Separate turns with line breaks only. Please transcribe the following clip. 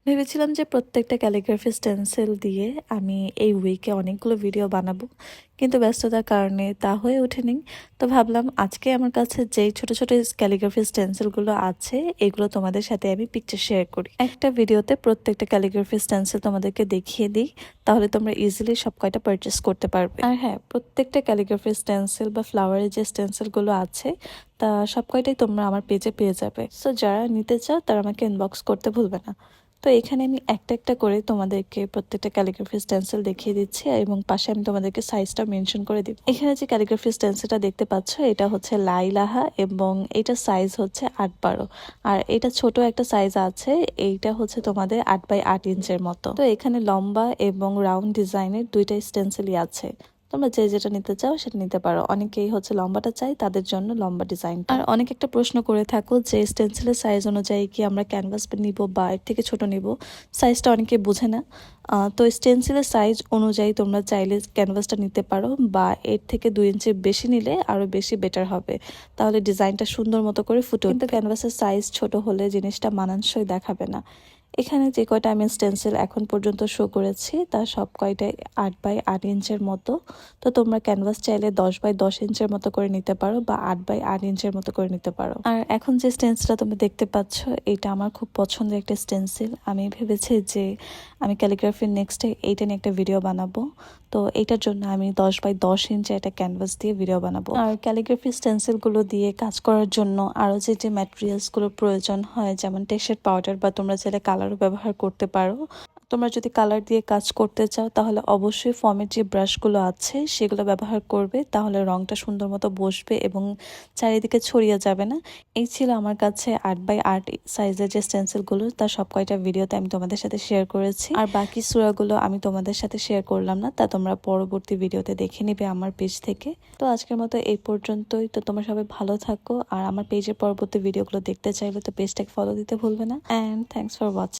ভেবেছিলাম যে প্রত্যেকটা ক্যালিগ্রাফি স্টেন্সিল দিয়ে আমি এই উইকে অনেকগুলো ভিডিও বানাবো, কিন্তু ব্যস্ততার কারণে তা হয়ে ওঠেনি। তো ভাবলাম আজকে আমার কাছে যেই ছোট ছোট ক্যালিগ্রাফি স্টেন্সিলগুলো আছে এগুলো তোমাদের সাথে আমি পিকচার শেয়ার করি। একটা ভিডিওতে প্রত্যেকটা ক্যালিগ্রাফি স্টেন্সিল তোমাদেরকে দেখিয়ে দিই, তাহলে তোমরা ইজিলি সব কয়টা পারচেস করতে পারবে। আর হ্যাঁ, প্রত্যেকটা ক্যালিগ্রাফি স্টেন্সিল বা ফ্লাওয়ারের যে স্টেন্সিলগুলো আছে তা সব কয়টাই তোমরা আমার পেজে পেয়ে যাবে। সো যারা নিতে চাও তারা আমাকে ইনবক্স করতে ভুলবে না। তো এখানে আমি একটা একটা করে তোমাদেরকে প্রত্যেকটা ক্যালিগ্রাফি স্টেন্সিল দেখিয়ে দিচ্ছি এবং পাশে আমি তোমাদেরকে সাইজটা মেনশন করে দিব। এখানে যে ক্যালিগ্রাফি স্টেন্সিলটা দেখতে পাচ্ছ এটা হচ্ছে লাইলাহা এবং এটা সাইজ হচ্ছে 8/12। আর এটা ছোট একটা সাইজ আছে, এইটা হচ্ছে তোমাদের 8x8 ইঞ্চের মতো। তো এখানে লম্বা এবং রাউন্ড ডিজাইনের দুইটা স্টেন্সিলই আছে, তোমরা যে যেটা নিতে চাও সেটা নিতে পারো। অনেকেই হচ্ছে লম্বাটা চাই, তাদের জন্য লম্বা ডিজাইন। আর অনেক একটা প্রশ্ন করে থাকো যে স্টেন্সিলের সাইজ অনুযায়ী কি আমরা ক্যানভাস নিব বা এর থেকে ছোট নিব, সাইজটা অনেকে বোঝে না। তো স্টেন্সিলের সাইজ অনুযায়ী তোমরা চাইলে ক্যানভাসটা নিতে পারো, বা এর থেকে 2 ইঞ্চির বেশি নিলে আরো বেশি বেটার হবে, তাহলে ডিজাইনটা সুন্দর মতো করে ফুটে। কিন্তু ক্যানভাসের সাইজ ছোট হলে জিনিসটা মানানসই দেখাবে না। এখানে যে কয়টা আমি স্টেন্সিল এখন পর্যন্ত শো করেছি তার সব কয়টাই 8x8 ইঞ্চের মতো। তো তোমরা ক্যানভাস চাইলে 10x10 ইঞ্চের মতো করে নিতে পারো বা 8x8 ইঞ্চের মতো করে নিতে পারো। আর এখন যে স্টেন্সিলটা তুমি দেখতে পাচ্ছ এটা আমার খুব পছন্দের একটা স্টেন্সিল। আমি ভেবেছি যে আমি ক্যালিগ্রাফির নেক্সটে এইটা নিয়ে একটা ভিডিও বানাবো। তো এইটার জন্য আমি 10x10 ইঞ্চে একটা ক্যানভাস দিয়ে ভিডিও বানাবো। আর ক্যালিগ্রাফি স্টেন্সিলগুলো দিয়ে কাজ করার জন্য আরও যে ম্যাটেরিয়ালসগুলো প্রয়োজন হয়, যেমন টেক্সচার পাউডার, বা তোমরা চাইলে কালারও ব্যবহার করতে পারো। তোমরা যদি কালার দিয়ে কাজ করতে চাও তাহলে অবশ্যই ফর্মের যে ব্রাশগুলো আছে সেগুলো ব্যবহার করবে, তাহলে রংটা সুন্দর মতো বসবে এবং চারিদিকে ছড়িয়ে যাবে না। এই ছিল আমার কাছে 8x8 সাইজের যে স্টেন্সিলগুলো, তার সব কয়টা ভিডিওতে আমি তোমাদের সাথে শেয়ার করেছি। আর বাকি সূরাগুলো আমি তোমাদের সাথে শেয়ার করলাম না, তা তোমরা পরবর্তী ভিডিওতে দেখে নিবে আমার পেজ থেকে। তো আজকের মতো এই পর্যন্তই। তো তোমরা সবাই ভালো থাকো, আর আমার পেজের পরবর্তী ভিডিওগুলো দেখতে চাইলে তো পেজটাকে ফলো দিতে ভুলবে না। And thanks for watching.